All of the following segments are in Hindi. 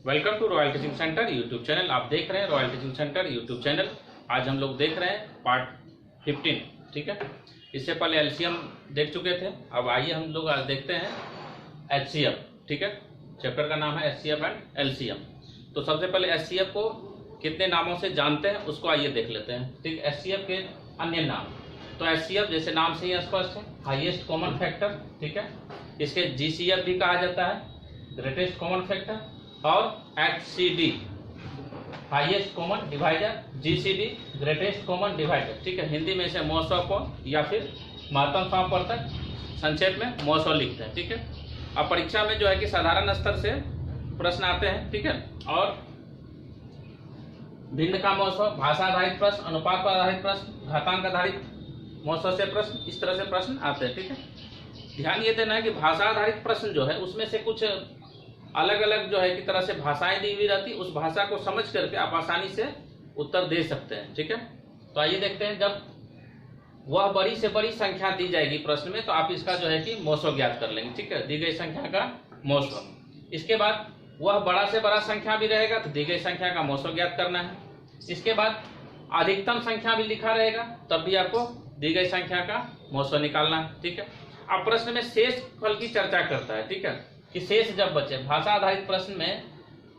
Welcome to Royal Teaching Centre YouTube channel. आप देख रहे हैं Royal Teaching Centre YouTube channel. आज हम लोग देख रहे हैं पार्ट 15। ठीक है, इससे पहले एलसीएम देख चुके थे। अब आइए हम लोग आज देखते हैं एचसीएफ। ठीक है, चैप्टर का नाम है एचसीएफ एंड एलसीएम। तो सबसे पहले एचसीएफ को कितने नामों से जानते हैं उसको आइए देख लेते हैं। ठीक, एचसीएफ के अन्य नाम। तो एचसीएफ जैसे नाम से ही स्पष्ट है, हाईएस्ट कॉमन फैक्टर। ठीक है, इसके जीसीएफ भी कहा जाता है, ग्रेटेस्ट कॉमन फैक्टर, और HCD highest common divider, GCD greatest common divider. ठीक है, हिंदी में इसे मॉसो को या फिर महत्तम समापवर्तक, संक्षेप में मॉसो लिखते हैं। ठीक है, अब परीक्षा में जो है कि साधारण स्तर से प्रश्न आते हैं। ठीक है, और भिन्न का मॉसो, भाषा आधारित प्रश्न, अनुपात पर आधारित प्रश्न, घातांक आधारित मॉसो से प्रश्न, इस तरह से प्रश्न आते हैं। ठीक है, ध्यान ये देना है कि भाषा आधारित प्रश्न जो है उसमें से कुछ अलग अलग जो है कि तरह से भाषाएं दी हुई रहती, उस भाषा को समझ करके आप आसानी से उत्तर दे सकते हैं। ठीक है, तो आइए देखते हैं। जब वह बड़ी से बड़ी संख्या दी जाएगी प्रश्न में तो आप इसका जो है कि मॉसो ज्ञात कर लेंगे। ठीक है, दी गई संख्या का मॉसो। इसके बाद वह बड़ा से बड़ा संख्या भी रहेगा तो दी गई संख्या का मॉसो ज्ञात करना है। इसके बाद अधिकतम संख्या भी लिखा रहेगा तब भी आपको दी गई संख्या का मॉसो निकालना है। ठीक है, अब प्रश्न में शेष फल की चर्चा करता है। ठीक है, कि शेष जब बचे, भाषा आधारित प्रश्न में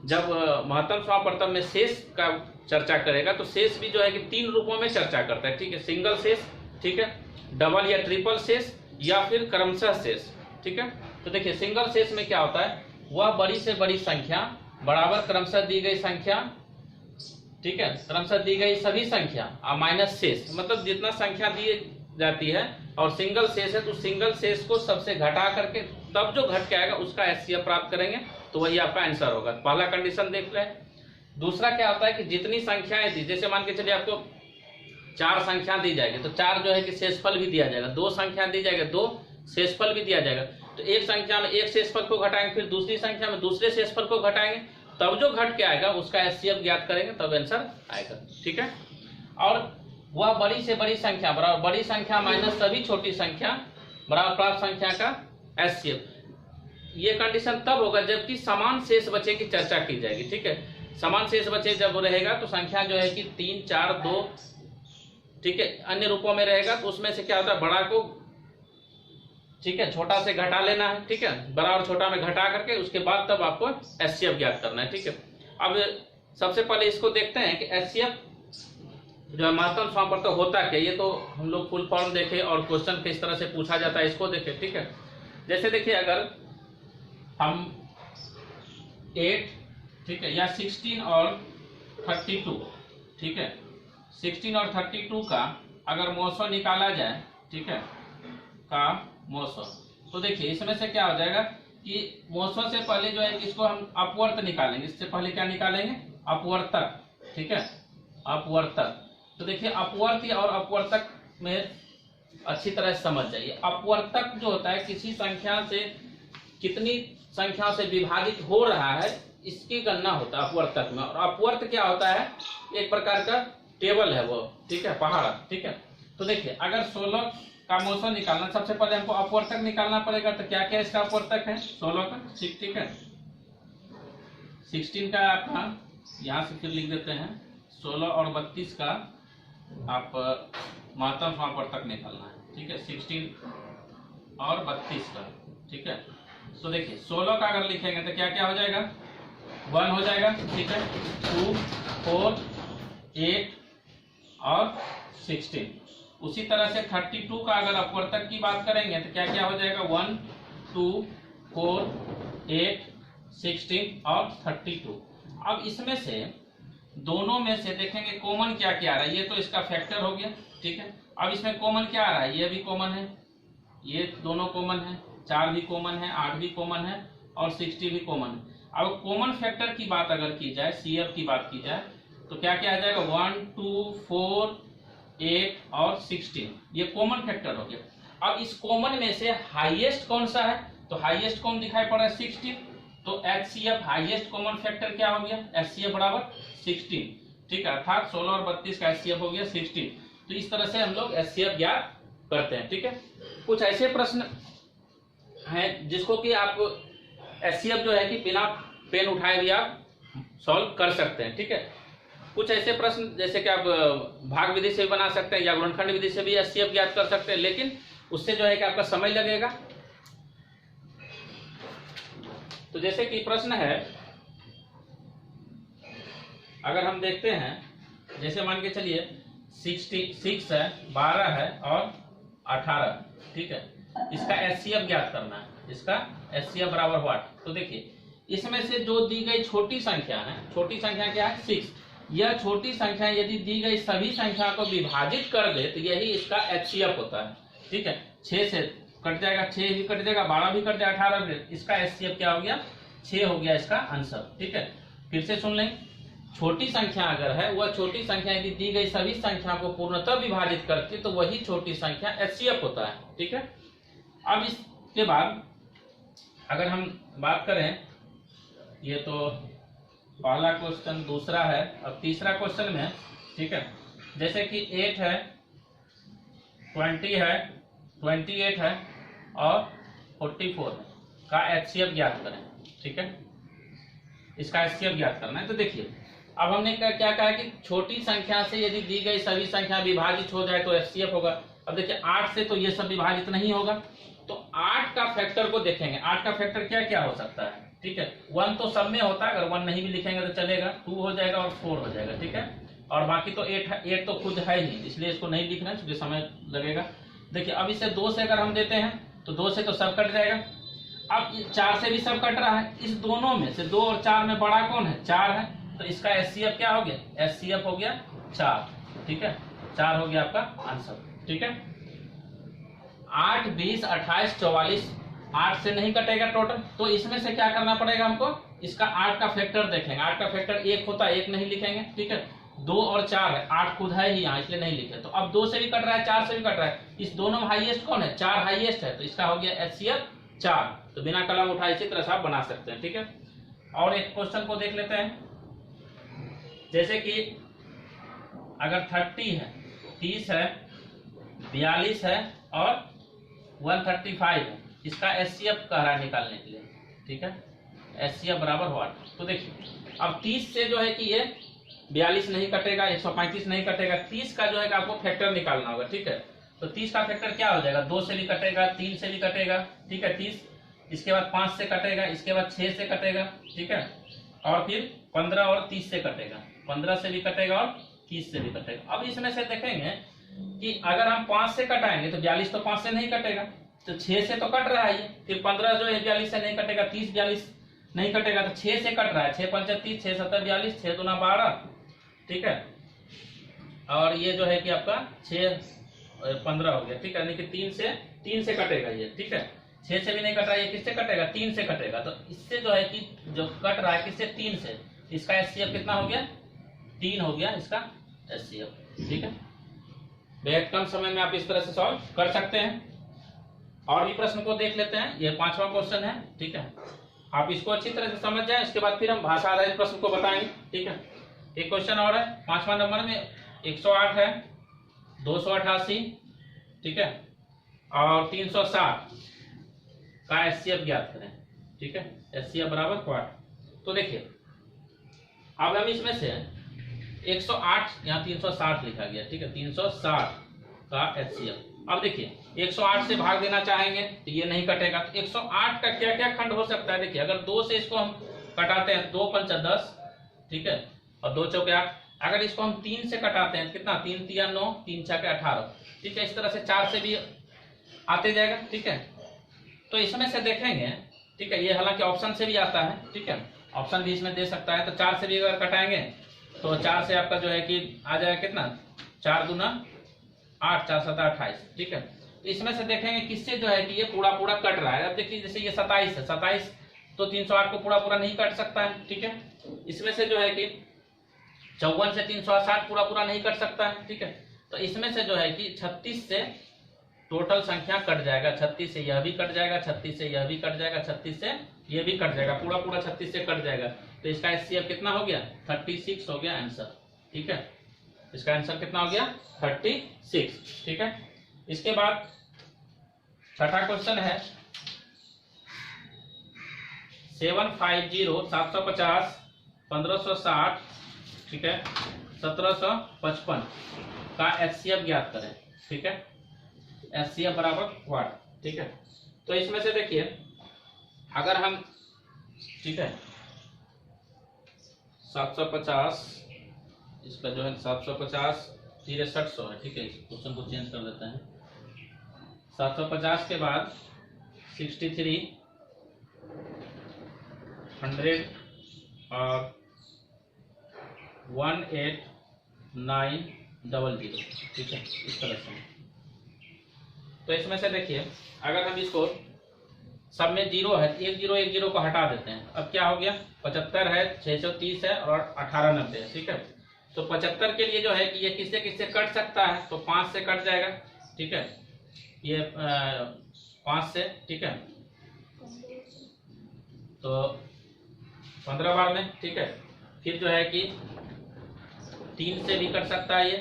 जब महत्तम समापवर्तक में शेष का चर्चा करेगा तो शेष भी जो है कि 3 रूपों में चर्चा करता है। ठीक है, सिंगल शेष, ठीक है, डबल या ट्रिपल शेष, या फिर क्रमशः शेष। ठीक है, तो देखिए सिंगल शेष में क्या होता है, वह बड़ी से बड़ी संख्या बराबर क्रमशः दी गई संख्या, ठीक है, क्रमशः दी गई सभी संख्या माइनस शेष, मतलब जितना संख्या दी जाती है और सिंगल शेष है तो सिंगल शेष को सबसे घटा करके तब जो घट के आएगा उसका एचसीएफ प्राप्त करेंगे तो वही आपका आंसर होगा। पहला कंडीशन देख लें। दूसरा क्या होता है कि जितनी संख्याएं दी, जैसे मान के चलिए आपको 4 संख्या दी जाएगी तो 4 जो है कि शेषफल भी दिया जाएगा, 2 संख्या दी जाएगा 2 शेषफल भी दिया जाएगा। तो एक संख्या में एक शेषफल को घटाएंगे, फिर दूसरी संख्या में दूसरे शेषफल को घटाएंगे, तब जो घट के आएगा उसका एचसीएफ ज्ञात करेंगे तब आंसर आएगा। ठीक है, और वह बड़ी से बड़ी संख्या बराबर बड़ी संख्या माइनस सभी छोटी संख्या बराबर प्राप्त संख्या का एचसीएफ। ये कंडीशन तब होगा जबकि समान शेष बचे की चर्चा की जाएगी। ठीक है, समान शेष बचे जब रहेगा तो संख्या जो है कि 3, 4, 2, ठीक है, अन्य रूपों में रहेगा तो उसमें से क्या होता है, बड़ा को, ठीक है, छोटा से घटा लेना है। ठीक है, बड़ा और छोटा में घटा करके उसके बाद तब आपको एचसीएफ ज्ञात करना है। ठीक है, अब सबसे पहले इसको देखते हैं कि एचसीएफ जो है महत्तम समापवर्तक होता क्या। ये तो हम लोग फुल फॉर्म देखे और क्वेश्चन किस तरह से पूछा जाता है इसको देखे। ठीक है, जैसे देखिए अगर हम 8, ठीक है, या 16 और 32, ठीक है, 16 और 32 का अगर मॉसो निकाला जाए, ठीक है, का मॉसो, तो देखिए इसमें से क्या हो जाएगा कि मॉसो से पहले जो है कि इसको हम अपवर्त निकालेंगे। इससे पहले क्या निकालेंगे, अपवर्तक। ठीक है, अपवर्तक। तो देखिए अपवर्त और अपवर्तक में अच्छी तरह से समझ जाइए। अपवर्तक जो होता है किसी संख्या से कितनी संख्या से विभाजित हो रहा है इसकी गणना होता है अपवर्तक में। और अपवर्त क्या होता है, एक प्रकार का टेबल है वो, ठीक है, पहाड़। ठीक है, तो देखिए अगर 16 का मॉसो निकालना, सबसे पहले हमको अपवर्तक निकालना पड़ेगा। तो क्या क्या इसका अपवर्तक है, 16 का, ठीक है, 16 का आपका यहाँ से फिर लिख देते हैं, 16 और 32 का आप महत्तम समापवर्तक निकालना है। ठीक है, 16 और 32 का। ठीक है, तो देखिए 16 का अगर लिखेंगे तो क्या क्या हो जाएगा, 1 हो जाएगा। ठीक है, 2, 4, 8 और 16। उसी तरह से 32 का अगर अपवर्तक की बात करेंगे तो क्या क्या हो जाएगा, 1, 2, 4, 8, 16 और 32। अब इसमें से दोनों में से देखेंगे कॉमन क्या क्या आ रहा है। ये तो इसका फैक्टर हो गया। ठीक है, अब इसमें कॉमन क्या आ रहा है, ये भी कॉमन है, ये दोनों कॉमन है, 4 भी कॉमन है, 8 भी कॉमन है और 60 भी कॉमन है। अब कॉमन फैक्टर की बात अगर की जाए, सीएफ की बात की जाए तो क्या क्या आ जाएगा, 1, 2, 4, 8 और 16, ये कॉमन फैक्टर हो गया। अब इस कॉमन में से हाईएस्ट कौन सा है, तो हाईएस्ट कौन दिखाई पड़ रहा है, 16। तो एचसीएफ हाईएस्ट कॉमन फैक्टर क्या हो गया, एचसीएफ बराबर 16। ठीक है, अर्थात 16 और 32 का एचसीएफ हो गया 16। तो इस तरह से हम लोग एचसीएफ ज्ञात करते हैं। ठीक है, कुछ ऐसे प्रश्न हैं जिसको कि आप एचसीएफ जो है कि बिना पेन उठाए भी आप सॉल्व कर सकते हैं। ठीक है, कुछ ऐसे प्रश्न जैसे कि आप भाग विधि से भी बना सकते हैं या गुणनखंड विधि से भी एचसीएफ ज्ञात कर सकते हैं, लेकिन उससे जो है कि आपका समय लगेगा। तो जैसे कि प्रश्न है, अगर हम देखते हैं, जैसे मान के चलिए 66 है, 12 है और 18, ठीक है, इसका एचसीएफ ज्ञात करना है। इसका एचसीएफ बराबर व्हाट? तो देखिए इसमें से जो दी गई छोटी संख्या है, छोटी संख्या क्या है? 6। यह छोटी संख्या यदि दी गई सभी संख्या को विभाजित कर दे तो यही इसका एचसीएफ होता है। ठीक है, 6 से कट जाएगा, 6 भी कट जाएगा, 12 भी कट जाएगा, 18 भी, इसका एचसीएफ क्या हो गया? 6 हो गया इसका आंसर। ठीक है, फिर से सुन लें, छोटी संख्या अगर है, वह छोटी संख्या यदि दी गई सभी संख्या को पूर्णतः विभाजित करती है तो वही छोटी संख्या एचसीएफ होता है। ठीक है, अब इसके बाद अगर हम बात करें, ये तो पहला क्वेश्चन, दूसरा है, अब तीसरा क्वेश्चन में, ठीक है, जैसे कि 8 है, 20 है, 28 है और 44 है, का एचसीएफ ज्ञात करें। ठीक है, इसका एचसीएफ ज्ञात करना है। तो देखिए अब हमने क्या कहा है कि छोटी संख्या से यदि दी गई सभी संख्या विभाजित हो जाए तो एचसीएफ होगा। अब देखिए 8 से तो ये सब विभाजित नहीं होगा, तो 8 का फैक्टर को देखेंगे। 8 का फैक्टर क्या क्या हो सकता है? ठीक है, 1 तो सब में होता है, अगर 1 नहीं भी लिखेंगे तो चलेगा, 2 हो जाएगा और 4 हो जाएगा। ठीक है, और बाकी तो 8 तो खुद है ही, इसलिए इसको नहीं लिखना क्योंकि समय लगेगा। देखिए अब इसे 2 से अगर हम देते हैं तो 2 से तो सब कट जाएगा। अब 4 से भी सब कट रहा है, इस दोनों में से 2 और 4 में बड़ा कौन है? 4 है, तो इसका एचसीएफ क्या हो गया? एचसीएफ हो गया 4। ठीक है, 4 हो गया आपका आंसर। ठीक है, 8, 20, 28, 44, 8 से नहीं कटेगा टोटल, तो इसमें से क्या करना पड़ेगा हमको? इसका 8 का फैक्टर देखेंगे। 8 का फैक्टर 1 होता है, 1 नहीं लिखेंगे। ठीक है, 2 और 4 है, 8 खुद है ही यहाँ, इसलिए नहीं लिखे। तो अब 2 से भी कट रहा है, 4 से भी कट रहा है, इस दोनों में हाईएस्ट कौन है? 4 हाईएस्ट है, तो इसका हो गया एचसीएफ 4। तो बिना कलम उठाए इसी तरह से आप बना सकते हैं। ठीक है, और एक क्वेश्चन को देख लेते हैं, जैसे कि अगर 30 है, 30 है, 42 है और 135 है, इसका एचसीएफ कह रहा है निकालने के लिए। ठीक है, एचसीएफ बराबर व्हाट? तो देखिए अब 30 से जो है कि ये 42 नहीं कटेगा, 135 नहीं कटेगा, 30 का जो है कि आपको फैक्टर निकालना होगा। ठीक है, तो 30 का फैक्टर क्या हो जाएगा? 2 से भी कटेगा, 3 से भी कटेगा। ठीक है, 30, इसके बाद 5 से कटेगा, इसके बाद 6 से कटेगा। ठीक है, और फिर 15 और 30 से कटेगा, 15 से भी कटेगा और 30 से भी कटेगा। अब इसमें से देखेंगे कि अगर हम 5 से कटाएंगे तो 42 तो 5 से नहीं कटेगा, तो 6 से तो कट रहा है ये, फिर 15 जो है 42 से नहीं कटेगा, 30 42 नहीं कटेगा, तो 6 से कट रहा है, 6 पंच 30, 6 7 42, 6 दूना 12। ठीक है, और ये जो है कि आपका 6 15 हो गया। ठीक है, यानी कि 3 से कटेगा ये। ठीक है, 6 से भी नहीं कट रहा है, ये किससे कटेगा? 3 से कटेगा, तो इससे जो है कि जो कट रहा है किससे? 3 से, इसका एचसीएफ कितना हो गया? 3 हो गया इसका एचसीएफ। ठीक है, बेहद कम समय में आप इस तरह से सॉल्व कर सकते हैं। और भी प्रश्न को देख लेते हैं, ये 5वां क्वेश्चन है। ठीक है, आप इसको अच्छी तरह से समझ जाएं, इसके बाद फिर हम भाषा आधारित प्रश्न को बताएंगे। ठीक है, एक क्वेश्चन और है 5वां नंबर में, 108 है, 288, ठीक है, और 360 का एचसीएफ ज्ञात करें। ठीक है, एचसीएफ बराबर व्हाट? तो देखिए अब हम इसमें से 108, यहाँ 360 लिखा गया। ठीक है, 360 का एचसीएफ। अब देखिए 108 से भाग देना चाहेंगे तो ये नहीं कटेगा, तो 108 का क्या क्या खंड हो सकता है? देखिए अगर 2 से इसको हम कटाते हैं, 2 पंच 10, ठीक है, और 2 चौके 8। अगर इसको हम 3 से कटाते हैं, कितना? 3 तिया 9, 3 छके 18। ठीक है, इस तरह से 4 से भी आते जाएगा। ठीक है, तो इसमें से देखेंगे, ठीक है, ये हालांकि ऑप्शन से भी आता है। ठीक है, ऑप्शन भी इसमें दे सकता है, तो 4 से भी अगर कटाएंगे तो 4 से आपका जो है कि आ जाएगा कितना? 4 दूना 8, 4 7 28। ठीक है, तो इसमें से देखेंगे किससे जो है कि ये पूरा पूरा कट रहा है। अब देखिए जैसे ये 27 है, 27 तो 308 को पूरा पूरा नहीं कट सकता है। ठीक है, इसमें से जो है कि 54 से 360 पूरा पूरा नहीं कट सकता है। ठीक है, तो इसमें से जो है कि 36 से टोटल संख्या कट जाएगा, 36 से यह भी कट जाएगा, 36 से यह भी कट जाएगा, 36 से यह भी कट जाएगा, पूरा पूरा 36 से कट जाएगा। तो इसका एचसीएफ कितना हो गया? 36 हो गया आंसर। ठीक है, इसका आंसर कितना हो गया? 36। ठीक है, इसके बाद छठा क्वेश्चन है 750 1560, ठीक है, 1755 का एचसीएफ ज्ञात करें, ठीक है। एचसीएफ बराबर वाट, ठीक है। तो इसमें से देखिए अगर हम, ठीक है, 750 इसका जो है 750 6300 है, ठीक है। इस क्वेश्चन को चेंज कर देते हैं। 750 के बाद 63 100 और 18900, ठीक है, इस तरह से। तो इसमें से देखिए अगर हम इसको सब में जीरो है, एक जीरो को हटा देते हैं। अब क्या हो गया, 75 है, 630 है और 1890 है, ठीक है। तो 75 के लिए जो है कि ये किससे किससे कट सकता है, तो 5 से कट जाएगा, ठीक है, ये 5 से, ठीक है। तो 15 बार में, ठीक है। फिर जो है कि 3 से भी कट सकता है ये।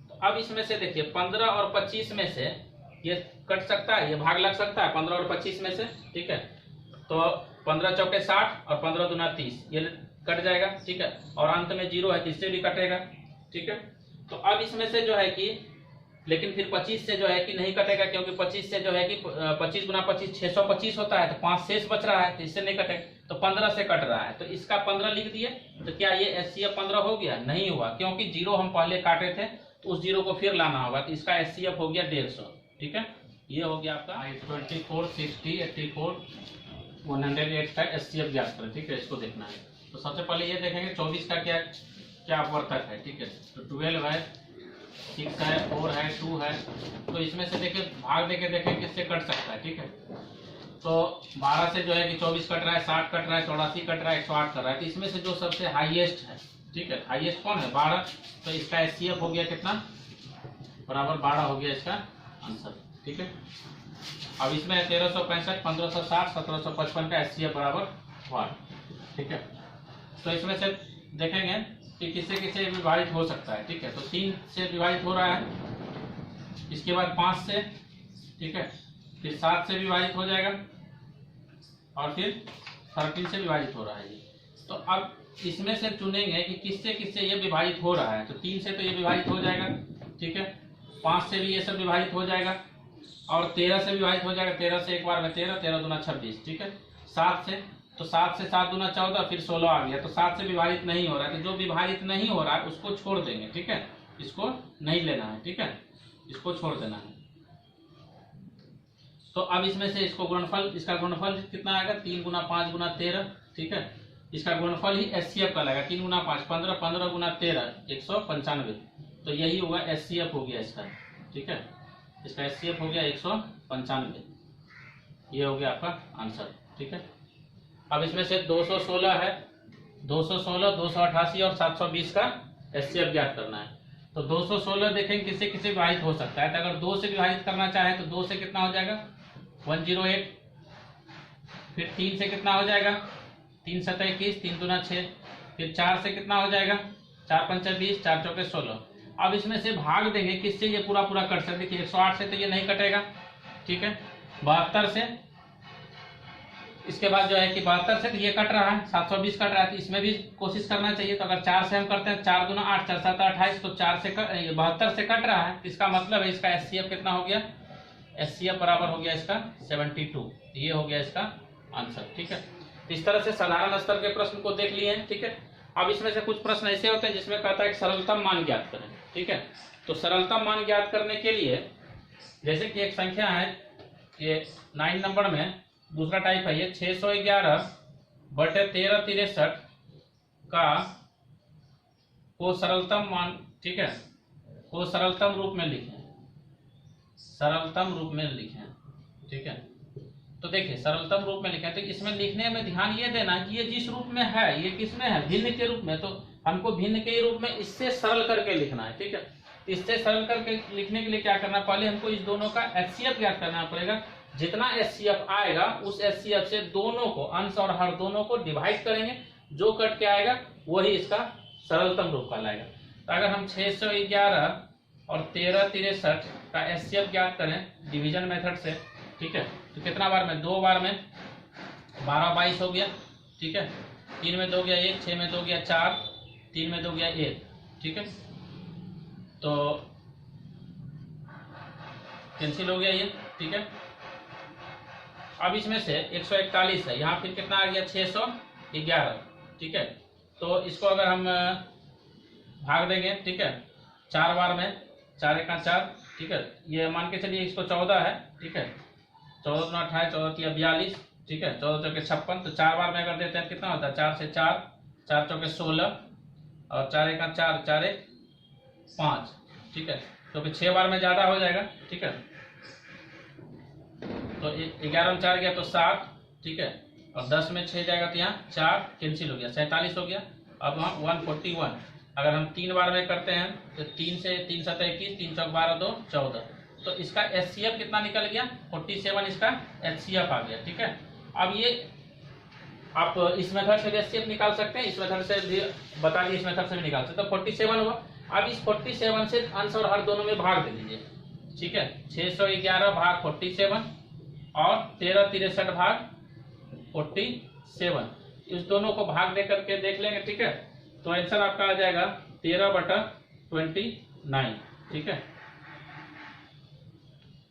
तो अब इसमें से देखिए 15 और 25 में से ये कट सकता है, ये भाग लग सकता है 15 और 25 में से, ठीक है। तो 15 चौके 60 और 15 दूना 30, ये कट जाएगा, ठीक है। और अंत में जीरो है, इससे भी कटेगा, ठीक है। तो अब इसमें से जो है कि, लेकिन फिर 25 से जो है कि नहीं कटेगा, क्योंकि 25 से जो है कि 25 गुना 25 625 होता है, तो 5 शेष बच रहा है, तो इससे नहीं कटेगा। तो 15 से कट रहा है, तो इसका 15 लिख दिए। तो क्या ये एचसीएफ 15 हो गया? नहीं हुआ, क्योंकि जीरो हम पहले काटे थे, तो उस जीरो को फिर लाना होगा। तो इसका एचसीएफ हो गया 150, ठीक है। ये हो गया आपका 24 60 84 108 का एचसीएफ ज्ञात करें, ठीक है। इसको देखना है। तो सबसे पहले ये देखेंगे 24 का क्या क्या अपवर्तक है, ठीक है। तो 12 है, 6 है, 4 है, 2 है। तो इसमें से देखिए भाग देके देखें किससे कट सकता है, ठीक है। तो 12 से जो है कि 24 कट रहा है, 60 कट रहा है, 84 कट रहा है, 108 कर रहा है। तो इसमें से जो सबसे हाईएस्ट है, ठीक है, हाईएस्ट कौन है? 12। तो इसका एचसीएफ हो गया कितना? बराबर 12 हो गया इसका आंसर, ठीक है। अब इसमें 1365 1560 1755 का एचसीएफ बराबर 1, ठीक है। तो इसमें से देखेंगे कि किससे किससे विभाजित हो सकता है, ठीक है। तो 3 से विभाजित हो रहा है, इसके बाद 5 से, ठीक है, फिर 7 से विभाजित हो जाएगा और फिर 13 से विभाजित हो रहा है ये। तो अब इसमें से चुनेंगे कि किससे किससे ये विभाजित हो रहा है। तो 3 से तो ये विभाजित हो जाएगा, ठीक है। 5 से भी ये सब विभाजित हो जाएगा और 13 से विभाजित हो जाएगा। 13 से एक बार में 13, 13 दूना 26, ठीक है। 7 से, तो 7 से 7 दूना 14, फिर 16 आ गया। तो 7 से विभाजित नहीं हो रहा है, तो जो विभाजित नहीं हो रहा है उसको छोड़ देंगे, ठीक है। इसको नहीं लेना है, ठीक है, इसको छोड़ देना है। तो अब इसमें से इसको गुणनफल, इसका गुणनफल कितना आएगा? 3 गुना 5 गुना 13, ठीक है। इसका गुणनफल ही एचसीएफ का लगेगा। 3 गुना 5 15, 15 गुना 13 195। तो यही होगा एचसीएफ हो गया इसका, ठीक है। इसका एचसीएफ हो गया 195। ये हो गया आपका आंसर, ठीक है। अब इसमें से 216 है, 216 288 और 720 का एचसीएफ ज्ञात करना है। तो 216 देखेंगे किससे किससे विभाजित हो सकता है। तो अगर 2 से विभाजित करना चाहे तो 2 से कितना हो जाएगा? 108। फिर 3 से कितना हो जाएगा? 3 7 21, 3 दूना 6। फिर 4 से कितना हो जाएगा? 4 5 20, 4 चौके 16। अब इसमें से भाग देंगे किससे ये पूरा पूरा कट सकते। देखिए 108 से तो ये नहीं कटेगा, ठीक है। 72 से, इसके बाद जो है कि 72 से तो ये कट रहा है, 720 कट रहा है, तो इसमें भी कोशिश करना चाहिए। तो अगर 4 से हम करते हैं, 4 दूना 8, 4 7 28, तो 4 से 72 से कट रहा है। इसका मतलब है इसका एचसीएफ कितना हो गया? एचसीएफ बराबर हो गया इसका 72। ये हो गया इसका आंसर, ठीक है। तो इस तरह से साधारण स्तर के प्रश्न को देख लिए हैं, ठीक है। अब इसमें से कुछ प्रश्न ऐसे होते हैं जिसमें कहता है कि सरलतम मान ज्ञात करें, ठीक है। तो सरलतम मान ज्ञात करने के लिए, जैसे कि एक संख्या है, ये 9 नंबर में दूसरा टाइप है ये 611/1363 का को सरलतम मान, ठीक है, को सरलतम रूप में लिखें, सरलतम रूप में लिखें, ठीक है। तो देखिए सरलतम रूप में लिखें, तो इसमें लिखने में ध्यान ये देना कि ये जिस रूप में है, ये किस में है? भिन्न के रूप में। तो हमको भिन्न के रूप में इससे सरल करके लिखना है, ठीक है। इससे सरल करके लिखने के लिए क्या करना, पहले हमको इस दोनों का एचसीएफ ज्ञात करना पड़ेगा। जितना एचसीएफ आएगा उस एचसीएफ से दोनों को, अंश और हर दोनों को डिवाइड करेंगे, जो कट के आएगा वही इसका सरलतम रूप कहलाएगा। तो अगर हम 611 और 1363 का एचसीएफ ज्ञात करें डिवीजन मेथड से, ठीक है, तो कितना बार में? 2 बार में 12 22 हो गया, ठीक है। 3 में 2 गया 1, 6 में 2 गया 4, 3 में 2 गया 1, ठीक है। तो कैंसिल हो गया ये, ठीक है। अब इसमें से 141 है, यहाँ फिर कितना आ गया 611, ठीक है। तो इसको अगर हम भाग देंगे, ठीक है, 4 बार में, 4 एका 4, ठीक है। ये मान के चलिए इसको 14 है, ठीक है। 14 दूना 28, 14 तिया 42, ठीक है। 14 चौके 56, तो 4 बार में अगर देते हैं कितना होता है, 4 से 4, 4 चौके 16 और 4 एका 4, 4 एक 5, ठीक है। क्योंकि 6 बार में ज्यादा हो जाएगा, ठीक है। तो 11 में 4 गया तो 7, ठीक है। और 10 में 6 जाएगा तो यहाँ 4 कैंसिल हो गया, 47 हो गया। अब हम 141 अगर हम 3 बार में करते हैं तो 3 से 3 7 21, 3 चौक 12 2 14, तो इसका HCF कितना निकल गया 47, इसका HCF आ गया, ठीक है। अब ये आप इस मेथड से भी HCF निकाल सकते हैं, इस मेथड से भी बता दिए, इस मेथड से भी निकाल सकते हैं। तो 47 हुआ। अब इस 47 से अंश और हर दोनों में भाग दे दीजिए, ठीक है। 611 भाग 47 और 1363 भाग 47, इस दोनों को भाग दे करके देख लेंगे, ठीक है। तो आंसर आपका आ जाएगा 13/29, ठीक है।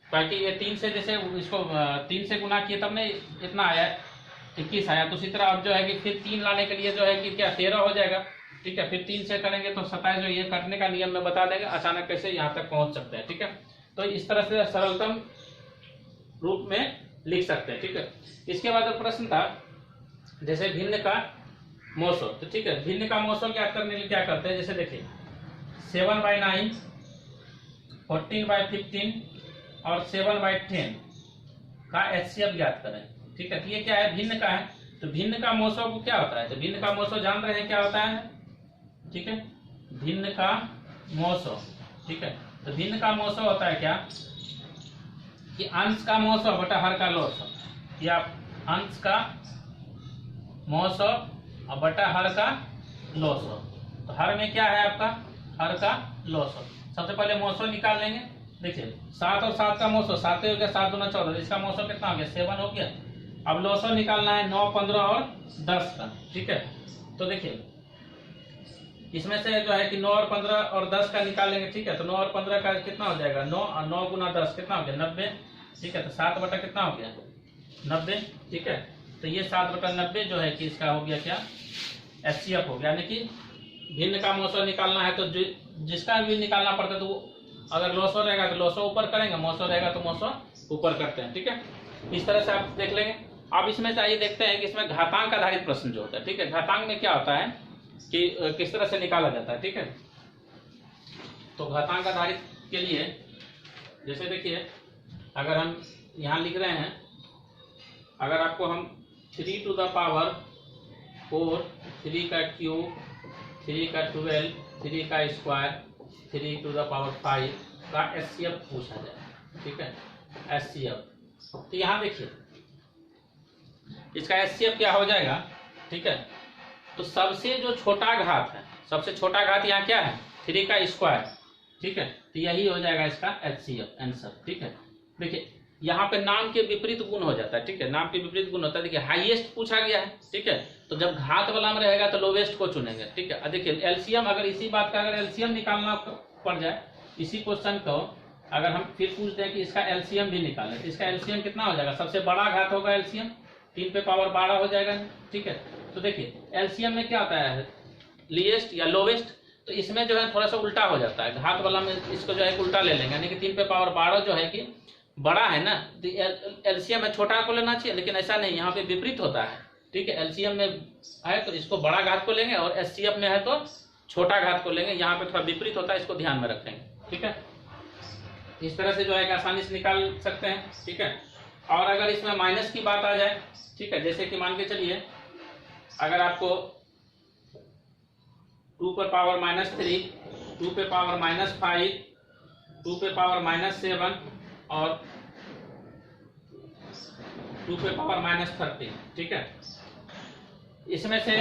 ताकि ये 3 से, जैसे इसको 3 से गुना किए तब ने इतना आया 21 आया, तो उसी तरह अब जो है कि फिर 3 लाने के लिए जो है कि क्या 13 हो जाएगा, ठीक है। फिर 3 से करेंगे तो 27, जो ये काटने का नियम में बता देंगे अचानक कैसे यहाँ तक पहुंच सकते हैं, ठीक है। तो इस तरह से सरलतम रूप में लिख सकते हैं, ठीक है। इसके बाद प्रश्न था जैसे भिन्न का मोसो, तो ठीक है, भिन्न का मोसो ज्ञात करने के लिए क्या करते हैं, जैसे देखिए 7/9, 14/15 और 7/10 का HCF ज्ञात करें, ठीक है। तो ये क्या है, भिन्न का है। तो भिन्न का मोसो को क्या होता है, तो भिन्न का मोसो जान रहे हैं क्या होता है, ठीक है। भिन्न का मोसो, ठीक है। तो भिन्न का मोसो होता है क्या कि अंश का मोसो बटा हर का लोसो, या अंश का मोसो और बटा हर का लोसो। तो हर में क्या है आपका, हर का लोसो। सबसे पहले मोसो निकाल लेंगे, देखिए 7 और 7 का मोसो 7 हो गया, 7 दूना 14, इसका मोसो कितना हो गया 7 हो गया। अब लोसो निकालना है 9 15 और 10 का, ठीक है। तो देखिए इसमें से जो है कि 9 और 15 और 10 का निकालेंगे, ठीक है। तो 9 और 15 का कितना हो जाएगा 9, और 9 गुना 10 कितना हो गया 90, ठीक है। तो 7 बटा कितना हो गया 90, ठीक है। तो ये 7/90 जो है कि इसका हो गया क्या HCF हो गया, यानी कि भिन्न का मोसो निकालना है तो जिसका भी निकालना पड़ता है, तो अगर लोसो रहेगा तो लोसो ऊपर करेंगे, मोसो रहेगा तो मोसो ऊपर करते हैं, ठीक है। इस तरह से आप देख लेंगे। अब इसमें चाहिए देखते हैं कि इसमें घातांक आधारित प्रश्न जो होता है, ठीक है। घातांक में क्या होता है कि किस तरह से निकाला जाता है, ठीक है। तो घातांक आधारित के लिए जैसे देखिए अगर हम यहाँ लिख रहे हैं, अगर आपको हम 3 to the power 4, 3 का क्यूब, 3 का 12, 3 का स्क्वायर, 3 to the power 5 का HCF पूछा जाए, ठीक है, HCF। तो यहाँ देखिए इसका HCF क्या हो जाएगा, ठीक है। तो सबसे जो छोटा घात है, सबसे छोटा घात यहाँ क्या है 3 का स्क्वायर, ठीक है। तो यही हो जाएगा इसका HCF आंसर, ठीक है। देखिए यहाँ पे नाम के विपरीत गुण हो जाता है, ठीक है। नाम के विपरीत गुण होता है, देखिए हाईएस्ट पूछा गया है, ठीक है। तो जब घात वाला में रहेगा तो लोवेस्ट को चुनेंगे, ठीक है। देखिए एलसीएम, अगर इसी बात का अगर एलसीएम निकालना पड़ जाए, इसी क्वेश्चन को अगर हम फिर पूछ दें कि इसका एलसीएम भी निकालें, तो इसका एलसीएम कितना हो जाएगा, सबसे बड़ा घात होगा एलसीएम 3 पे पावर 12 हो जाएगा, ठीक है। तो देखिए एलसीएम में क्या होता है लीएस्ट या लोवेस्ट, तो इसमें जो है थोड़ा सा उल्टा हो जाता है, घात वाला में इसको जो है उल्टा ले लेंगे, यानी कि 3 पे पावर 12 जो है कि बड़ा है ना, तो एलसीएम में छोटा को लेना चाहिए, लेकिन ऐसा नहीं, यहाँ पे विपरीत होता है, ठीक है। एलसीएम में है तो इसको बड़ा घात को लेंगे और एचसीएफ में है तो छोटा घात को लेंगे, यहाँ पे थोड़ा विपरीत होता है, इसको ध्यान में रखेंगे, ठीक है। इस तरह से जो है आसानी से निकाल सकते हैं, ठीक है। और अगर इसमें माइनस की बात आ जाए, ठीक है, जैसे कि मान के चलिए अगर आपको 2 पे पावर -3, 2 पे पावर -5, 2 पे पावर -7 और 2 पे पावर -30, ठीक है। इसमें से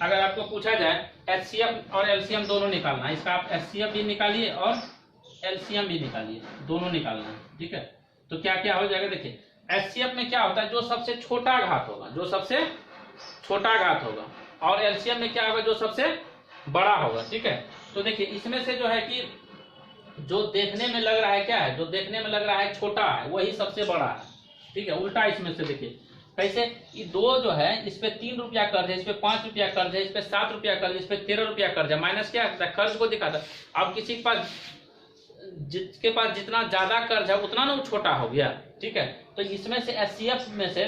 अगर आपको पूछा जाए एचसीएफ और एलसीएम दोनों निकालना है, इसका आप एचसीएफ भी निकालिए और एलसीएम भी निकालिए, दोनों निकालना है, ठीक है। तो क्या क्या हो जाएगा देखिए एचसीएफ में क्या होता है, जो सबसे छोटा घात होगा, जो सबसे छोटा घात होगा, और एलसीएम में क्या होगा, जो सबसे बड़ा होगा। ठीक है, तो देखिए इसमें से जो है कि जो देखने में लग रहा है क्या है, जो देखने में लग रहा है छोटा है वही सबसे बड़ा है। ठीक है, उल्टा इसमें से देखिए कैसे, ये दो जो है इस पे 3 रुपया कर्ज है, इस पे 5 रुपया कर्ज है, इस पे 7 रुपया कर्ज, इस पे 13 रुपया कर्ज है। माइनस क्या है, कर्ज को दिखाता है। अब किसी के पास, जिसके पास जितना ज्यादा कर्ज है उतना ना वो छोटा हो गया। ठीक है, तो इसमें से एचसीएफ में से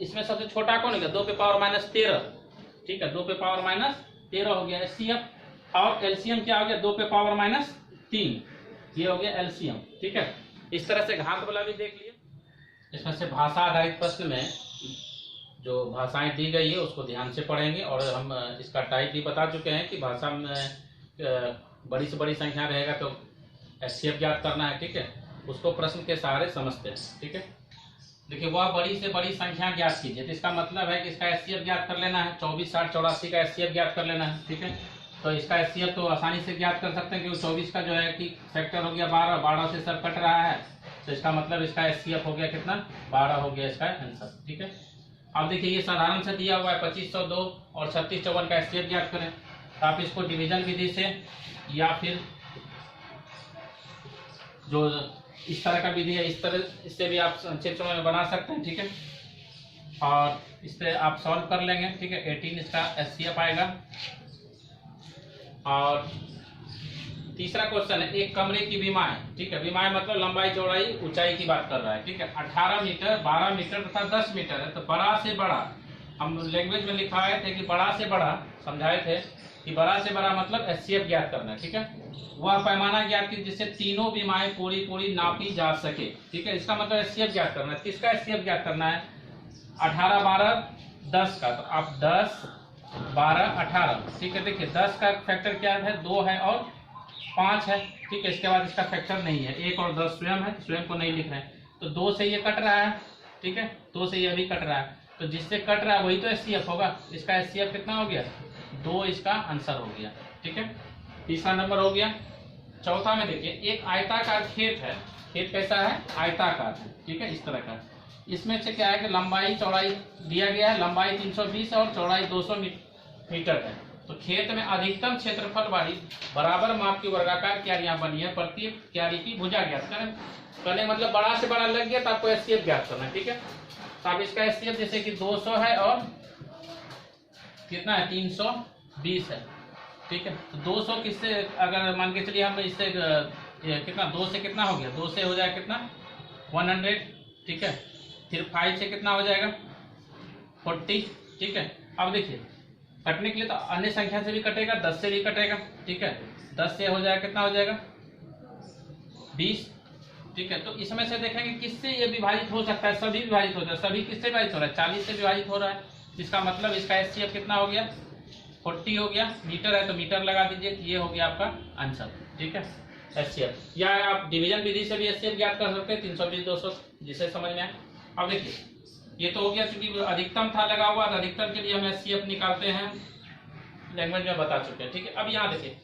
इसमें सबसे छोटा कौन है, 2 पे पावर माइनस 13। ठीक है, 2 पे पावर माइनस 13 हो गया एचसीएफ, और एलसीएम क्या हो गया, 2 पे पावर माइनस 3, ये हो गया एलसीएम। ठीक है, इस तरह से घात वाला भी देख लिए। इसमें से भाषा आधारित प्रश्न में जो भाषाएं दी गई है उसको ध्यान से पढ़ेंगे, और हम इसका टाइप भी बता चुके हैं कि भाषा में बड़ी से बड़ी संख्या रहेगा तो एचसीएफ ज्ञात करना है। ठीक है, उसको प्रश्न के सहारे समझते हैं। ठीक है, देखिए वह बड़ी से बड़ी संख्या ज्ञात कीजिए, तो इसका मतलब है कि इसका एचसीएफ ज्ञात कर लेना है। 24, 60, 84 का एचसीएफ ज्ञात कर लेना है। ठीक है, तो इसका एचसीएफ तो आसानी से ज्ञात कर सकते हैं, क्योंकि 24 का जो है कि फैक्टर हो गया 12, 12 से सब कट रहा है, तो इसका मतलब इसका एचसीएफ हो गया कितना, 12 हो गया इसका आंसर। ठीक है, अब देखिए ये साधारण से दिया हुआ है 2502 और 3654 का एचसीएफ ज्ञात करें, तो आप इसको डिवीजन विधि से या फिर जो इस तरह का विधि है इस तरह, इससे भी आप संक्षिप्त में बना सकते हैं। ठीक है, और इससे आप सॉल्व कर लेंगे। ठीक है, 18 इसका एचसीएफ आएगा। और तीसरा क्वेश्चन है, एक कमरे की विमाएं। ठीक है, विमाएं मतलब लंबाई चौड़ाई ऊंचाई की बात कर रहा है। ठीक है, 18 मीटर, 12 मीटर तथा 10 मीटर है, तो बड़ा से बड़ा, हम लैंग्वेज में लिखाए थे कि बड़ा से बड़ा, समझाए थे कि बड़ा से बड़ा मतलब एचसीएफ ज्ञात करना है। ठीक है, वह पैमाना ज्ञात की जिससे तीनों विमाएं पूरी पूरी नापी जा सके। ठीक है, इसका मतलब एचसीएफ ज्ञात करना है। किसका एचसीएफ ज्ञात करना है, 18, 12, 10 का, तो आप 10, 12, 18। ठीक है, देखिए 10 का फैक्टर क्या है, 2 है और 5 है। ठीक है, इसके बाद इसका फैक्टर नहीं है, 1 और 10 स्वयं है, स्वयं को नहीं लिख रहे हैं, तो 2 से ये कट रहा है। ठीक है, 2 से ये भी कट रहा है, तो जिससे कट रहा है वही तो एचसीएफ होगा। इसका एचसीएफ कितना हो गया, 2 इसका आंसर हो गया। ठीक है, तीसरा नंबर हो गया। चौथा में देखिए, एक आयताकार खेत है, खेत कैसा है, आयताकार है। ठीक है, इस तरह का, इसमें से क्या है कि लंबाई चौड़ाई दिया गया है, लंबाई 320 और चौड़ाई 200 मीटर है। तो खेत में अधिकतम क्षेत्रफल वाली बराबर माप की वर्गाकार क्यारियां बनी है, प्रत्येक क्यारी की भुजा ज्ञात करें। पहले मतलब बड़ा से बड़ा लग गया तो आपको एचसीएफ ज्ञात करना है। ठीक है, तो अब इसका एचसीएफ जैसे कि 200 है और कितना है, 320 है। ठीक है, तो 200 किससे, अगर मान के चलिए हम इससे कितना, 2 से कितना हो गया, 2 से हो जाएगा कितना, 100। ठीक है, फिर 5 से कितना हो जाएगा, 40। ठीक है, अब देखिए कटने के लिए तो अन्य संख्या से भी कटेगा, 10 से भी कटेगा। ठीक है, 10 से हो जाएगा कितना हो जाएगा, 20। ठीक है, तो इसमें से देखेंगे किससे ये विभाजित हो सकता है, सभी विभाजित हो जाए, सभी किससे विभाजित हो रहा है, 40 से विभाजित हो रहा है। इसका मतलब इसका एचसीएफ कितना हो गया, 40 हो गया। मीटर है तो मीटर लगा दीजिए, ये हो गया आपका आंसर। ठीक है, एचसीएफ, या आप डिवीजन विधि से भी एचसीएफ ज्ञात कर सकते हैं, 320, 200, जिसे समझ में आए। अब देखिए ये तो हो गया, क्योंकि अधिकतम था लगा हुआ, तो अधिकतम के लिए हम एचसीएफ निकालते हैं, लैंग्वेज में बता चुके हैं। ठीक है, अब यहाँ देखिए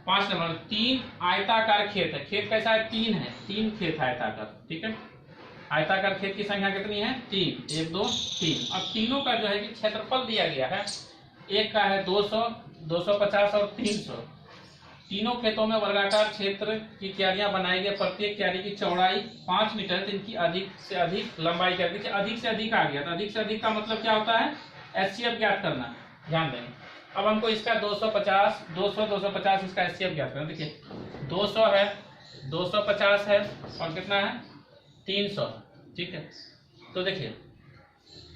5 नंबर, 3 आयताकार खेत है। खेत कैसा है, 3 है, 3 खेत आयताकार। ठीक है, आयताकार खेत की संख्या कितनी है, 3, 1, 2, 3। अब तीनों का जो है कि क्षेत्रफल दिया गया है, एक का है 200, 250 और 300। तीनों खेतों में वर्गाकार क्षेत्र की क्यारियां बनाई गई, प्रत्येक क्यारी की चौड़ाई 5 मीटर, इनकी अधिक से अधिक लंबाई क्या, अधिक से अधिक आ गया। तो अधिक से अधिक का मतलब क्या होता है, एचसीएफ ज्ञात करना, ध्यान देंगे। अब हमको इसका 250, 200, 250 इसका एचसीएफ ज्ञात करना। देखिए 200 है, 250 है और कितना है, 300। ठीक है, तो देखिए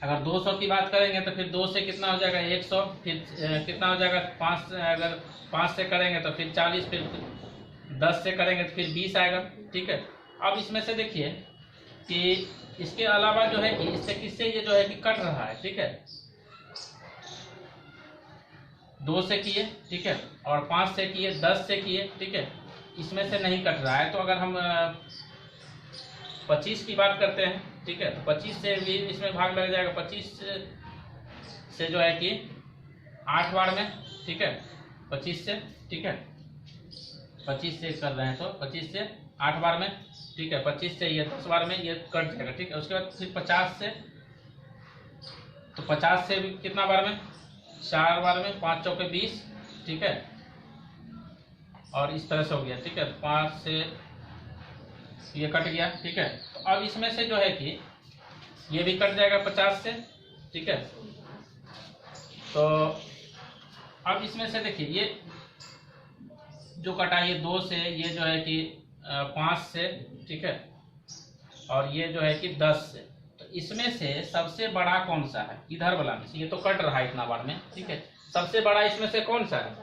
अगर 200 की बात करेंगे तो फिर 2 से कितना हो जाएगा, 100, फिर कितना हो जाएगा, 5 से, अगर 5 से करेंगे तो फिर 40, फिर 10 से करेंगे तो फिर 20 आएगा। ठीक है, अब इसमें से देखिए कि इसके अलावा जो है कि इससे किससे ये जो है कि कट रहा है। ठीक है, 2 से किए, ठीक है, और 5 से किए, 10 से किए। ठीक है, इसमें से नहीं कट रहा है, तो अगर हम 25 की बात करते हैं, ठीक है, 25 से भी इसमें भाग लग जाएगा, 25 से जो है कि 8 बार में। ठीक है, 25 से, ठीक है, 25 से कर रहे हैं तो 25 से 8 बार में ठीक है, 25 से ये 10 बार में ये कट जाएगा, ठीक है। उसके बाद फिर 50 से, तो 50 से भी कितना बार में, 4 बार में, 5 चौके 20, ठीक है। और इस तरह से हो गया, ठीक है, 5 से ये कट गया, ठीक है। तो अब इसमें से जो है कि ये भी कट जाएगा 50 से, ठीक है। तो अब इसमें से देखिए ये जो कटा ये 2 से, ये जो है कि 5 से, ठीक है, और ये जो है कि 10 से। तो इसमें से सबसे बड़ा कौन सा है, इधर वाला में से, ये तो कट रहा है इतना बार में, ठीक है। सबसे बड़ा इसमें से कौन सा है,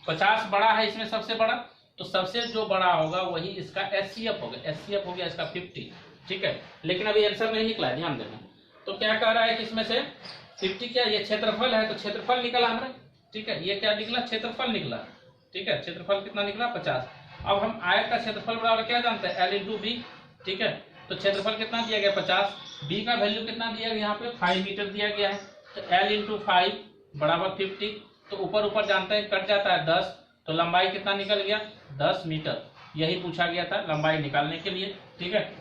50 बड़ा है इसमें सबसे बड़ा, तो सबसे जो बड़ा होगा वही इसका एचसीएफ होगा। एचसीएफ हो गया इसका 50, ठीक है। लेकिन अभी आंसर नहीं निकला है, ध्यान देना। तो क्या कह रहा है कि इसमें से 50 क्या, ये क्षेत्रफल है, तो क्षेत्रफल निकला हमारे, ठीक है। ये क्या निकला, क्षेत्रफल निकला, ठीक है। क्षेत्रफल कितना निकला, 50। अब हम आयत का क्षेत्रफल बराबर क्या जानते हैं, L इंटू बी, ठीक है। तो क्षेत्रफल कितना दिया गया, 50। बी का वैल्यू कितना दिया गया, यहाँ पे 5 मीटर दिया गया है। तो L इंटू 5 बराबर 50। तो ऊपर ऊपर जानते हैं कट जाता है 10, तो लंबाई कितना निकल गया, 10 मीटर। यही पूछा गया था लंबाई निकालने के लिए, ठीक है।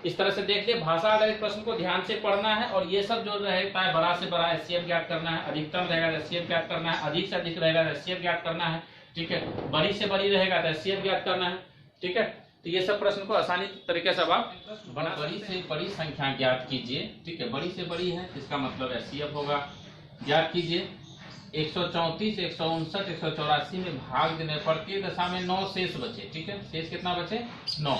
इस तरह से देखिए, भाषा आधारित प्रश्न को ध्यान से पढ़ना है, और ये सब जो रहता है बड़ा से बड़ा एचसीएफ ज्ञात करना है, अधिकतम रहेगा एचसीएफ ज्ञात करना है, अधिक से अधिक रहेगा एचसीएफ ज्ञात करना है, ठीक है। बड़ी से बड़ी रहेगा तो एचसीएफ ज्ञात करना है, ठीक है। तो ये सब प्रश्न को आसानी तरीके से आप बना, बड़ी से बड़ी संख्या ज्ञात कीजिए, ठीक है। बड़ी से बड़ी है इसका मतलब एचसीएफ होगा, ज्ञात कीजिए। 134, 159, 184 में भाग देने पर प्रत्येक दशा में 9 शेष बचे, ठीक है। शेष कितना बचे, 9,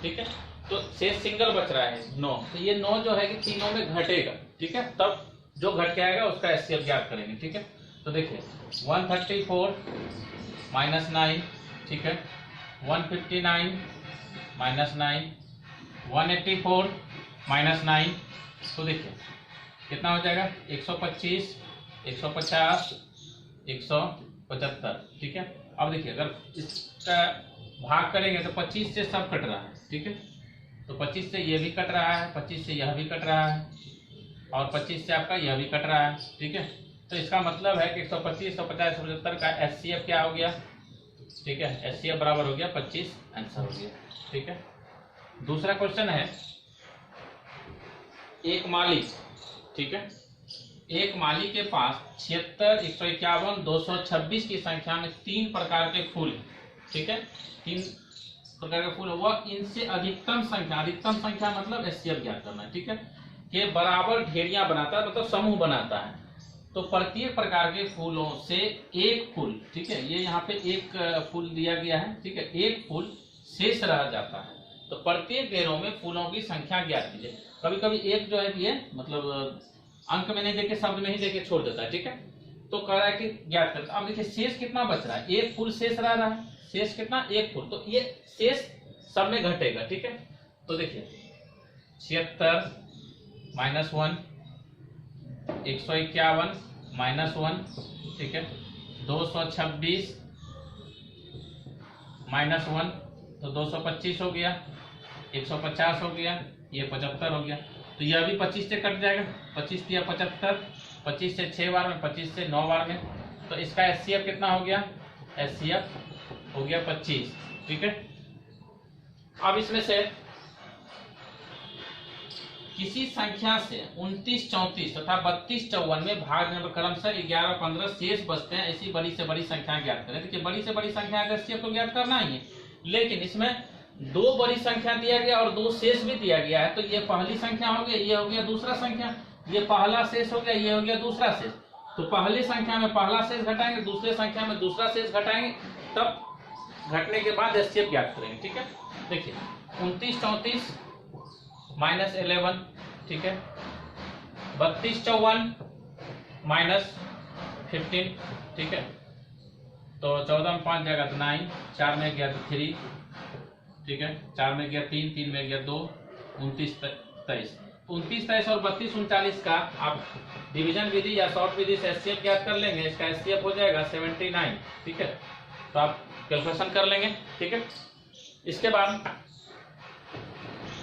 ठीक है। तो शेष सिंगल बच रहा है 9, तो ये 9 जो है कि तीनों में घटेगा, ठीक है। तब जो घट के आएगा उसका एचसीएफ ज्ञात करेंगे, ठीक है। तो देखिए 134 माइनस 9, ठीक है, 159 माइनस 9, 184 माइनस 9। तो देखिए कितना हो जाएगा, 125, 150, 175, ठीक है। अब देखिए अगर इसका भाग करेंगे तो 25 से सब कट रहा है, ठीक है। तो 25 से ये भी कट रहा है, 25 से यह भी कट रहा है, और 25 से आपका यह भी कट रहा है, ठीक है। तो इसका मतलब है कि 125, 150, 175 का एचसीएफ क्या हो गया, ठीक है। एचसीएफ बराबर हो गया 25, आंसर हो गया, ठीक है। दूसरा क्वेश्चन है, एक मालिक, ठीक है, एक माली के पास 76, 151, 226 की संख्या में 3 प्रकार के फूल, ठीक है। 3 प्रकार के फूल, वह इनसे अधिकतम संख्या मतलब एचसीएफ ज्ञात करना है, ठीक है, के बराबर ढेरियां बनाता है, मतलब समूह बनाता है। तो प्रत्येक प्रकार के फूलों से एक फूल, ठीक है, ये यहाँ पे एक फूल दिया गया है, ठीक है, एक फूल शेष रह जाता है। तो प्रत्येक घेरों में फूलों की संख्या ज्ञात कीजिए। कभी कभी एक जो है ये मतलब अंक में नहीं देके शब्द में ही देके छोड़ देता है, ठीक है। तो कह रहा है कि ज्ञात करता। अब देखिए शेष कितना बच रहा है, एक फूल शेष रह रहा है, शेष कितना, एक फूल। तो ये शेष सब में घटेगा, ठीक है। तो देखिए 76 माइनस 1, 151 माइनस 1, ठीक है, 226 माइनस 1, तो 225 हो गया, 150 हो गया, ये 75 हो गया। तो यह भी 25 से कट जाएगा, 25 दिया 75, 25 से 6 बार में, 25 से 9 बार में। तो इसका एचसीएफ कितना हो गया, एचसीएफ हो गया 25, ठीक है। अब इसमें से किसी संख्या से 29, 34 तथा 32, 54 में भाग देने पर क्रमशः 11, 15 शेष बचते हैं, ऐसी बड़ी से बड़ी संख्या ज्ञात करें। देखिए बड़ी से बड़ी संख्या का एचसीएफ तो ज्ञात करना ही है, लेकिन इसमें 2 बड़ी संख्या दिया गया और 2 शेष भी दिया गया है। तो ये पहली संख्या हो गया, ये हो गया दूसरा संख्या, ये पहला शेष हो गया, ये हो गया दूसरा शेष। तो पहली संख्या में पहला शेष घटाएंगे, दूसरे संख्या में दूसरा शेष घटाएंगे, तब घटने के बाद एचसीएफ ज्ञात करेंगे, ठीक है। देखिए 29, 34 माइनस 11, ठीक है, 32, 54 माइनस 15, ठीक है। तो 14 में 5 जाएगा तो 9, 4 में गया तो 3, ठीक है, 4 में गया 3, 3 में गया 2, 29, 23, 29, 23 और 32, 39 का आप डिवीजन विधि या शॉर्ट विधि से एचसीएफ ज्ञात कर लेंगे। इसका एचसीएफ हो जाएगा 79, ठीक है। तो आप कैलकुलेशन कर लेंगे, ठीक है। इसके बाद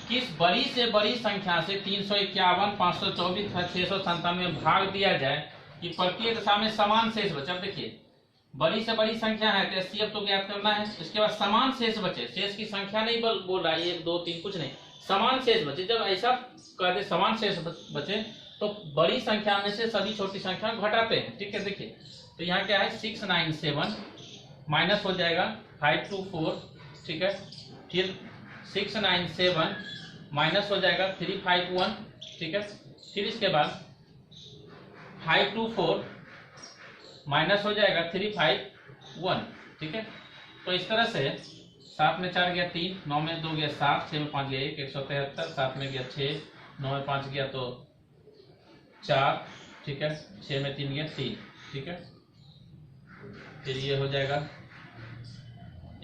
किस बड़ी से बड़ी संख्या से 351, 524 तथा 697 में भाग दिया जाए कि प्रत्येक दशा में समान शेष बचे। अब देखिए बड़ी से बड़ी संख्या है तो एचसीएफ तो ज्ञात करना है। इसके बाद समान शेष बचे, शेष की संख्या नहीं बोल रहा है 1 2 3 कुछ नहीं, समान शेष बचे। जब ऐसा कहते समान शेष बचे तो बड़ी संख्या में से सभी छोटी संख्या घटाते हैं, ठीक है। देखिए तो यहाँ क्या है 697 माइनस हो जाएगा 524, ठीक है। फिर 697 माइनस हो जाएगा 351, ठीक है। फिर इसके बाद 524 माइनस हो जाएगा 351, ठीक है। तो इस तरह से 7 में 4 गया 3, 9 में 2 गया 7, 6 में 5 गया 1, 173, 7 में गया 6, 9 में 5 गया तो 4, ठीक है। 6 में 3 गया 3, ठीक है। फिर ये हो जाएगा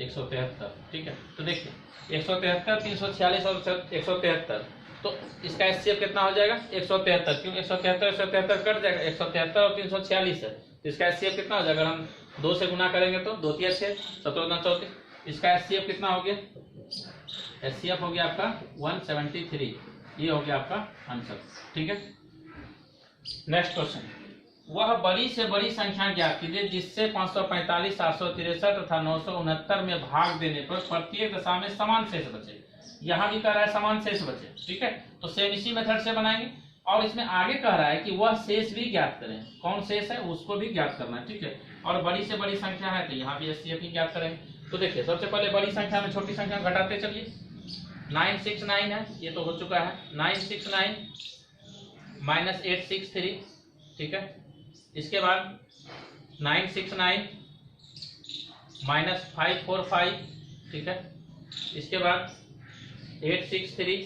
173, ठीक है। तो देखिए 173, 346 और 173, तो इसका एचसीएफ कितना हो जाएगा 173। क्यों 173 173 कट जाएगा, 173 और 346 है तो इसका एचसीएफ कितना हो जाएगा। अगर हम 2 से गुना करेंगे तो 2 3 6 17 गुना 34, इसका एचसीएफ कितना हो गया, एचसीएफ हो गया आपका 173। ये हो गया आपका आंसर, ठीक है। नेक्स्ट क्वेश्चन, वह बड़ी से बड़ी संख्या ज्ञात कीजिए जिससे 545, 763 तथा 969 में भाग देने पर प्रत्येक दशा में समान शेष बचे। यहाँ भी कह रहा है समान शेष बचे, ठीक है। तो सेम इसी मेथड से बनाएंगे और इसमें आगे कह रहा है कि वह शेष भी ज्ञात करें, कौन शेष है उसको भी ज्ञात करना है, ठीक है। और बड़ी से बड़ी संख्या है तो यहाँ भी एचसीएफ ही ज्ञात करेंगे। तो देखिए सबसे पहले बड़ी संख्या में छोटी संख्या घटाते चलिए। 969 है, ये तो हो चुका है। 969 माइनस 863, ठीक है। इसके बाद 969 माइनस 545, ठीक है। इसके बाद 863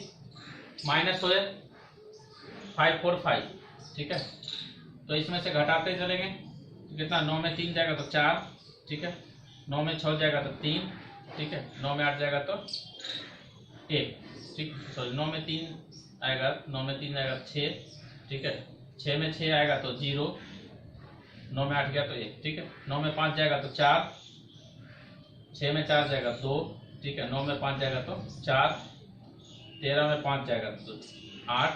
माइनस हो 545, ठीक है। तो इसमें से घटाते चलेंगे तो कितना, 9 में 3 जाएगा तो 4, ठीक है। 9 में 6 जाएगा तो 3, ठीक है। 9 में 8 जाएगा तो 1, ठीक। सॉरी 9 में 3 आएगा, 9 में 3 आएगा 6, ठीक है। 6 में 6 आएगा तो 0, 9 में 8 गया तो 1, ठीक है। 9 में 5 जाएगा तो 4, 6 में 4 जाएगा 2, ठीक है। 9 में 5 जाएगा तो 4, 13 में 5 जाएगा तो 8,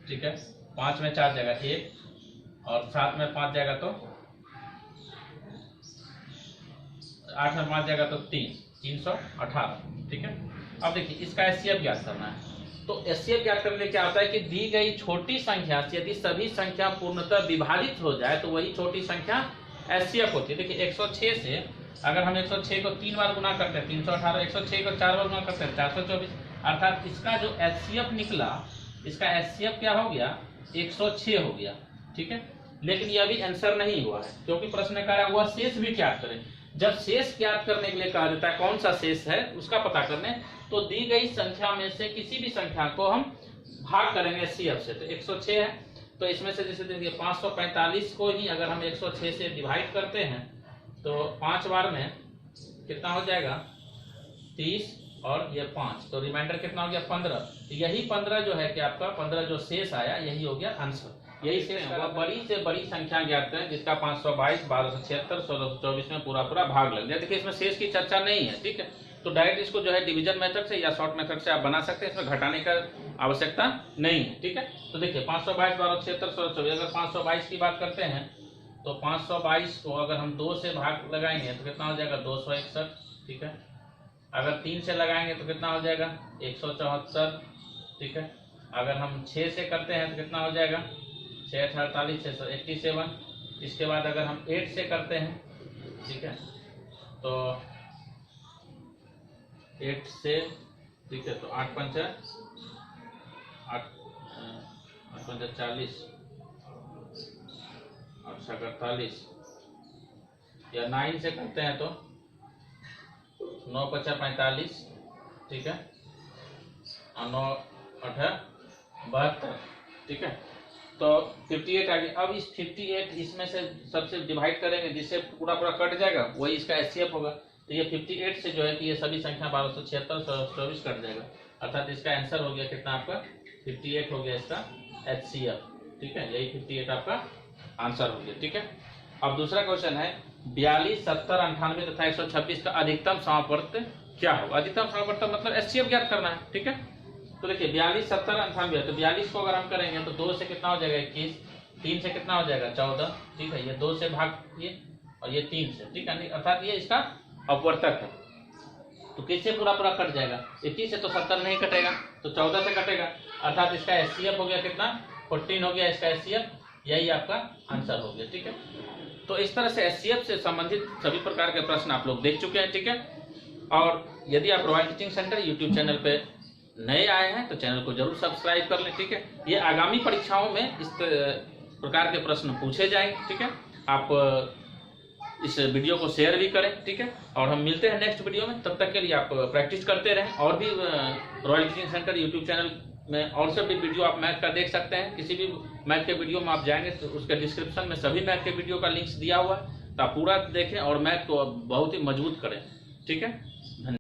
ठीक है। 5 में 4 जाएगा 1 और 7 में 5 जाएगा तो 8 में 5 जाएगा तो 3, 318, ठीक है। अब देखिए इसका एचसीएफ ज्ञात करना है। तो एचसीएफ ज्ञात करने क्या होता है कि दी गई छोटी संख्या से यदि सभी संख्या पूर्णतः विभाजित हो जाए तो वही छोटी संख्या एचसीएफ होती है। देखिए 106 से अगर हम 106 को 3 बार गुना करते हैं 318, 106 को 4 बार गुना करते हैं 424, अर्थात इसका जो एचसीएफ निकला, इसका एचसीएफ क्या हो गया 106 हो गया, ठीक है। लेकिन यह भी आंसर नहीं हुआ है क्योंकि प्रश्न कह रहा है वह शेष भी ज्ञात करें। जब शेष ज्ञात करने के लिए कहा जाता है कौन सा शेष है उसका पता करने, तो दी गई संख्या में से किसी भी संख्या को हम भाग करेंगे एचसीएफ से। तो 106 है तो इसमें से जैसे देखिए 545 को ही अगर हम 106 से डिवाइड करते हैं तो 5 बार में कितना हो जाएगा 30 और ये 5, तो रिमाइंडर कितना हो गया 15। तो यही 15 जो है कि आपका 15 जो शेष आया यही हो गया आंसर। यही शेष है बड़ी से बड़ी संख्या ज्ञात करें जिसका 522, 1276, 1624 में पूरा भाग लग जाए। देखिए इसमें शेष की चर्चा नहीं है, ठीक है। तो डायरेक्ट इसको जो है डिवीजन मेथड से या शॉर्ट मेथड से आप बना सकते हैं, इसमें घटाने का आवश्यकता नहीं है, ठीक है। तो देखिए 522, 1276, 1624, अगर 522 की बात करते हैं तो 522 को अगर हम 2 से भाग लगाएंगे तो कितना हो जाएगा 261, ठीक है। अगर 3 से लगाएंगे तो कितना हो जाएगा 174, ठीक है। अगर हम 6 से करते हैं तो कितना हो जाएगा 6 48, 687। इसके बाद अगर हम 8 से करते हैं, ठीक है, तो 8 से, ठीक है, तो 8 पंचा 40, 8 48, या 9 से करते हैं तो 9 5 45, ठीक है, और 9 8 72, ठीक है। तो 58 आ गया। अब इस 58 इसमें से सबसे डिवाइड करेंगे जिससे पूरा कट जाएगा, वही इसका एचसीएफ होगा। तो ये 58 से जो है कि ये सभी संख्या 1276, 1624 कट जाएगा, अर्थात इसका आंसर हो गया कितना आपका 58 हो गया इसका एचसीएफ, ठीक है। यही 58 आपका आंसर हो गया, ठीक है। अब दूसरा क्वेश्चन है 42, 70, 98 तथा 126 का अधिकतम समापवर्त क्या होगा। अधिकतम समापवर्त मतलब एचसीएफ ज्ञात करना है, ठीक है। तो देखिए 42, 70, 98, तो 42 को अगर हम करेंगे तो 2 से कितना हो जाएगा 21, 3 से कितना हो जाएगा 14, ठीक है। ये 2 से भाग, ये और ये 3 से, ठीक है, अर्थात ये इसका अपवर्तक है। तो किससे पूरा पूरा कट जाएगा, 21 से तो 70 नहीं कटेगा, तो 14 से कटेगा, अर्थात इसका HCF हो गया कितना, 14 हो गया इसका HCF, यही आपका आंसर हो गया, ठीक है। तो इस तरह से HCF से संबंधित सभी प्रकार के प्रश्न आप लोग देख चुके हैं, ठीक है। और यदि आप royal Teaching Centre YouTube channel पे नए आए हैं तो चैनल को जरूर सब्सक्राइब कर लें, ठीक है। ये आगामी परीक्षाओं में इस प्रकार के प्रश्न पूछे जाएंगे, ठीक है। आप इस वीडियो को शेयर भी करें, ठीक है। और हम मिलते हैं नेक्स्ट वीडियो में, तब तक के लिए आप प्रैक्टिस करते रहें। और भी royal Teaching Centre YouTube channel में और सब भी वीडियो आप मैथ का देख सकते हैं। किसी भी मैथ के वीडियो में आप जाएंगे तो उसके डिस्क्रिप्शन में सभी मैथ के वीडियो का लिंक्स दिया हुआ है, तो आप पूरा देखें और मैथ को बहुत ही मजबूत करें, ठीक है।